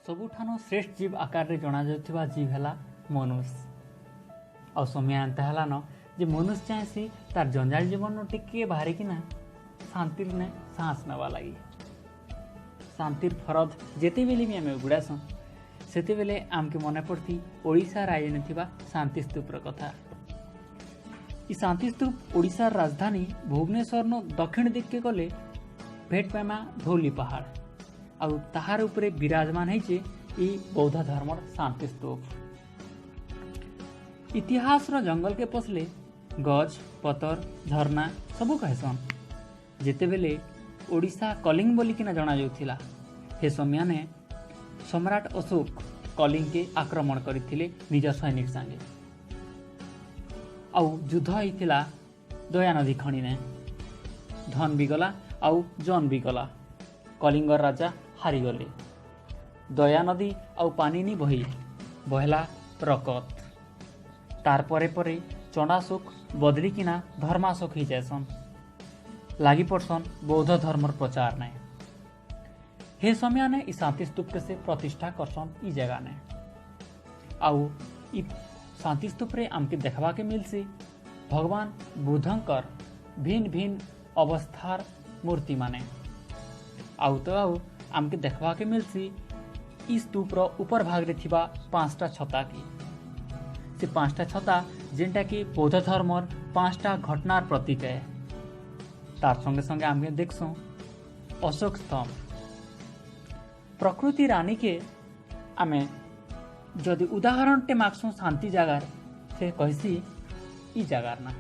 सबुठानु श्रेष्ठ जीव आकार रे जना जाउथिबा जीव हैला मनुष्य। आ समय एंता हैला न जे मनुष्य चाहेसी तार जंजाल जीवन टिके बाहर कि ना शांति ने सांस नवा लगी। शांतिर फरद जेते बेले भी आम गुड़ासन सेते बेले आमके मन पड़ती ओडिशा राज्य ने थिबा शांति स्तूपर कथा। इ शांति स्तूप ओडिशार राजधानी भुवनेश्वर नो दक्षिण दिख के गले भेट पाइमा धौली पहाड़ आउ ताहार उपरे विराजमान है इ बौद्ध धर्म शांति स्तूप। इतिहास रो जंगल के पसले गज पतर झरना सबू कहसन। जेते बेले ओडिशा कलिंग बोली किना जना जाउथिला हे समय ने सम्राट अशोक कलिंग के आक्रमण करथिले निज सैनिक संगे। आउ युद्ध होइथिला दया नदी खणी ने धन भी गला आउ जन भी गला। कलिंग राजा हारी गले। दया नदी आउ पानी नी बहला रकत। तार परे परे चंडाशोक बदली किना धर्माशोक ही जायसन लागी पड़सन बौद्ध धर्मर प्रचार ने। हे समय ने इ शांति स्तूप के से प्रतिष्ठा करसन इ जगह ने। आउ इ शांति स्तूप रे आमके देखबा के मिलसी भगवान बुद्धंकर भिन्न भिन्न अवस्थार मूर्ति माने। आउ तो आउ आमके देखबा के मिलसी इ स्तूप रो ऊपर भाग रे थिबा 5टा छता की। से 5टा छता जेनटा कि बौद्ध धर्मर 5टा घटनार प्रतीक है। तार संगे संगे आम देखसु अशोक स्तंभ। प्रकृति रानी के आमे जदि उदाहरण टे मागसु शांति जगार से कहसी इ जगार ना।